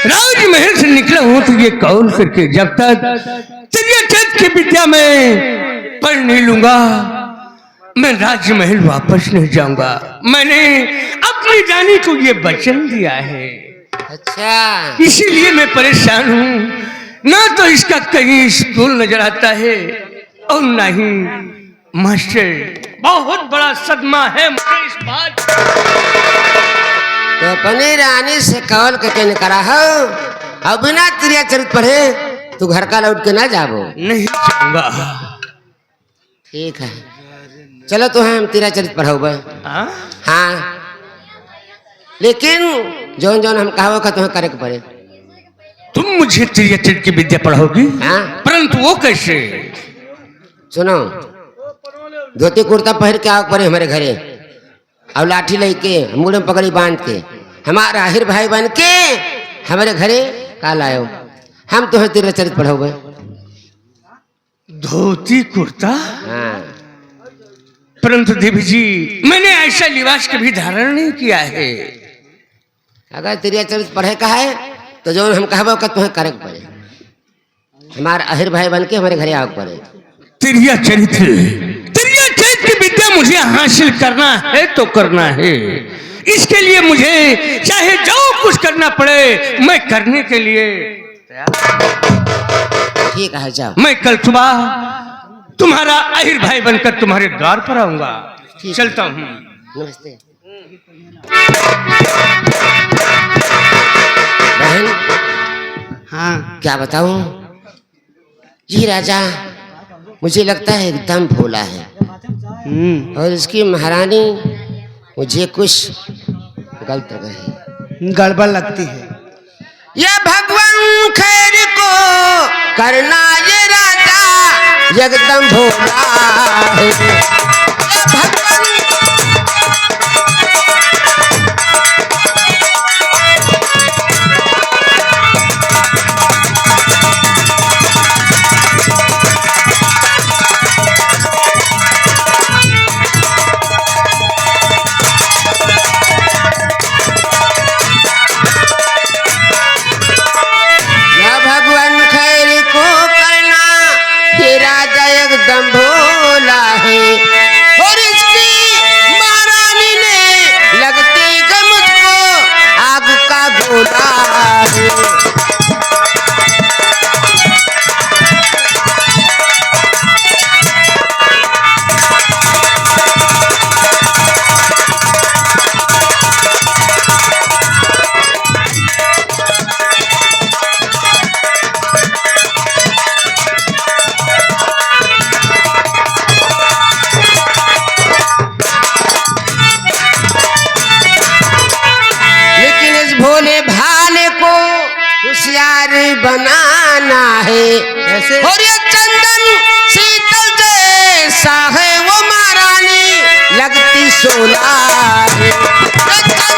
राजमहल से निकला हूं तो ये कौल करके जब तक त्रियचत की विद्या में पढ़ नहीं लूंगा मैं राजमहल वापस नहीं जाऊंगा। मैंने अपनी रानी को ये वचन दिया है। अच्छा, इसीलिए मैं परेशान हूँ। ना तो इसका कहीं स्कूल नजर आता है और ना ही मास्टर। बहुत बड़ा सदमा है मुझे इस बात। तो अपनी रानी से कौल करके निकला हो अब बिना त्रिया चरित पढ़े तू घर का लौट के ना जाबो। नहीं जाऊंगा। ठीक है, चलो तो हम त्रिया चरित पढ़ाओ। हाँ, लेकिन जौन जौन हम कहो का तुम्हें करे के पड़े। तुम मुझे त्रियचरित की विद्या पढ़ाओगी? हाँ, परंतु वो कैसे? सुनो, धोती कुर्ता पहन के आओ पड़े हमारे घरे और लाठी लेके मुड़े पकड़ी बांध के हमारा आहिर भाई बन के हमारे घरे काल आयो। हम तुम्हें त्रिया चरित पढ़ाओ। धोती कुर्ता? हाँ, परंतु देवी जी मैंने ऐसा लिबास कभी धारण नहीं किया है। अगर त्रिया चरित पढ़े का है तो जो हम कहबो का तुम्हें करे के पड़े। हमारा अहिर भाई बन के हमारे घरे आओ पड़े। त्रिया चरित की विद्या मुझे हासिल करना है तो करना है। इसके लिए मुझे चाहे जो कुछ करना पड़े मैं करने के लिए ठीक है, जाओ। मैं कल सुबह तुम्हारा अहिर भाई बनकर तुम्हारे द्वार पर आऊंगा। चलता हूँ। नमस्ते बहन। हाँ, क्या बताऊं जी राजा, मुझे लगता है एकदम भोला है और इसकी महारानी मुझे कुछ गलत है, गड़बड़ लगती है। ये भगवान खैर को करना ये राजा एकदम भोला है। ये भगवान एकदम भोला है। रे। कैसे? और ये चंदन शीतल जैसा है वो महारानी लगती सोला रे। ये चंदन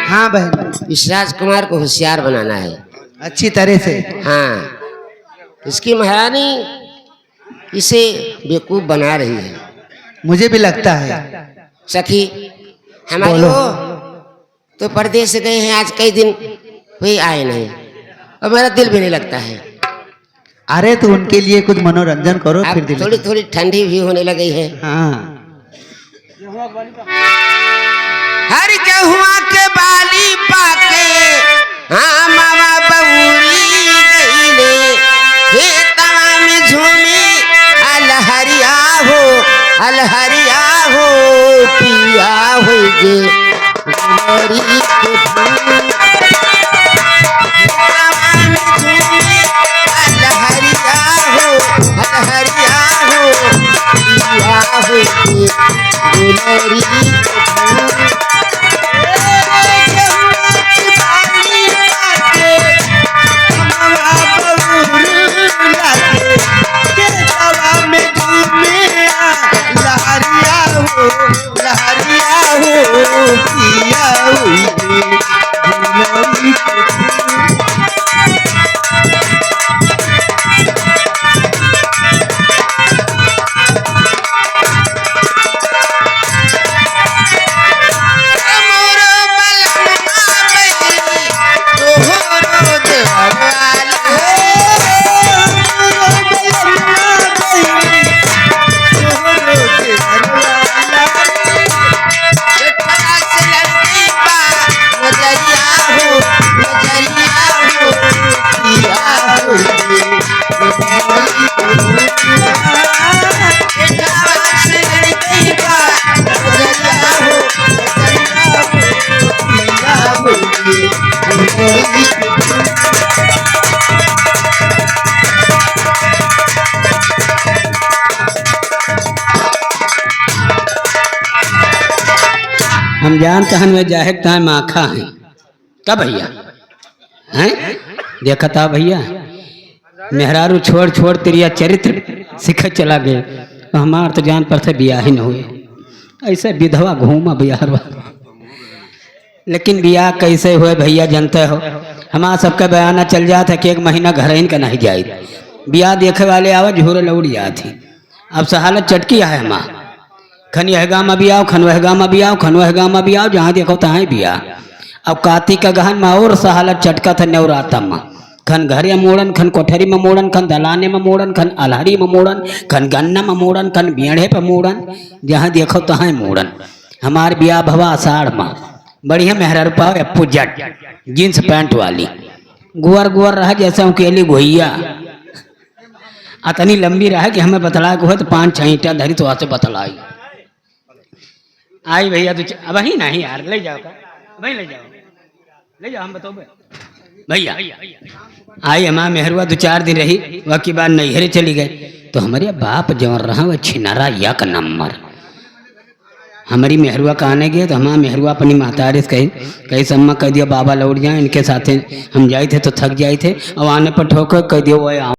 हाँ बहन, इस राजकुमार को होशियार बनाना है। अच्छी तरह से। हाँ, इसकी महारानी इसे बेवकूफ बना रही है। मुझे भी लगता है। सखी हमारी बोलो। वो तो परदेश से गए हैं, आज कई दिन हुए आए नहीं, और मेरा दिल भी नहीं लगता है। अरे तो उनके लिए कुछ मनोरंजन करो फिर अब दिल। थोड़ी थोड़ी ठंडी भी होने लगी है। हाँ हर गेहुआ के बाली पाके हाँ मामा बबूरी गईले खेतवा में झूमी अलहरिया हो पिया हो गे गुलरी के फूल। खेतवा में झूमी अलहरिया हो पिया हो गे गुलरी के फूल। हम जानते हैं वे जाहिर तय माखा हैं क्या भैया हैं देखा था भैया मेहरारू छोड़ छोड़ तेरिया चरित्र सिख चला गए तो हमार तो जान पर से बियाह ही न हुए ऐसे विधवा घूमा बिहार लेकिन बियाह कैसे हुए भैया जानते हो हमारा सबका बयाना चल जाता है कि 1 महीना घर ही का नहीं जाए बियाह देखे वाले आवा झूरे लौड़ी आती अब सहालत चटकी है हमारा खन यह गामा भी आओ खन वह गामा भी आओ खन वह गामा भी आओ जहाँ देखो तहाँ भी आ। अब कार्तिक का गहन में और सहालत चटका था नवराता में खन घरे मोड़न खन कोठरी में मोड़न खन दलाने में मोड़न खन अलहरी में मोड़न खन गन्ना में मोड़न खन बेढ़े पर मोड़न जहाँ देखो तहाँ मोड़न। हमारे बियाह भवा आषाढ़ में बढ़िया मेहर पाओ अप्पू जट जींस पैंट वाली गुअर गुअर रहा जैसे उकेली गोहिया अतनी लंबी रहा कि हमें बतला को है तो 5-6 ईंटा धरी तो वहाँ से बतलाई आई भैया तो अब ही नहीं यार ले जाओ भाई ले जाओ हम बताओ भैया आई हमारा मेहरुआ 2-4 दिन रही वह बाद नैहरे चली गए तो हमारे बाप जवर रहा वह छिनारा यक नंबर हमारी मेहरुआ का आने गए तो हमारा मेहरुआ अपनी मातारी से कही सम्मा कह दिया बाबा लौट जाए इनके साथ हम जाए थे तो थक जाए थे और आने पर ठोकर कह दिया वो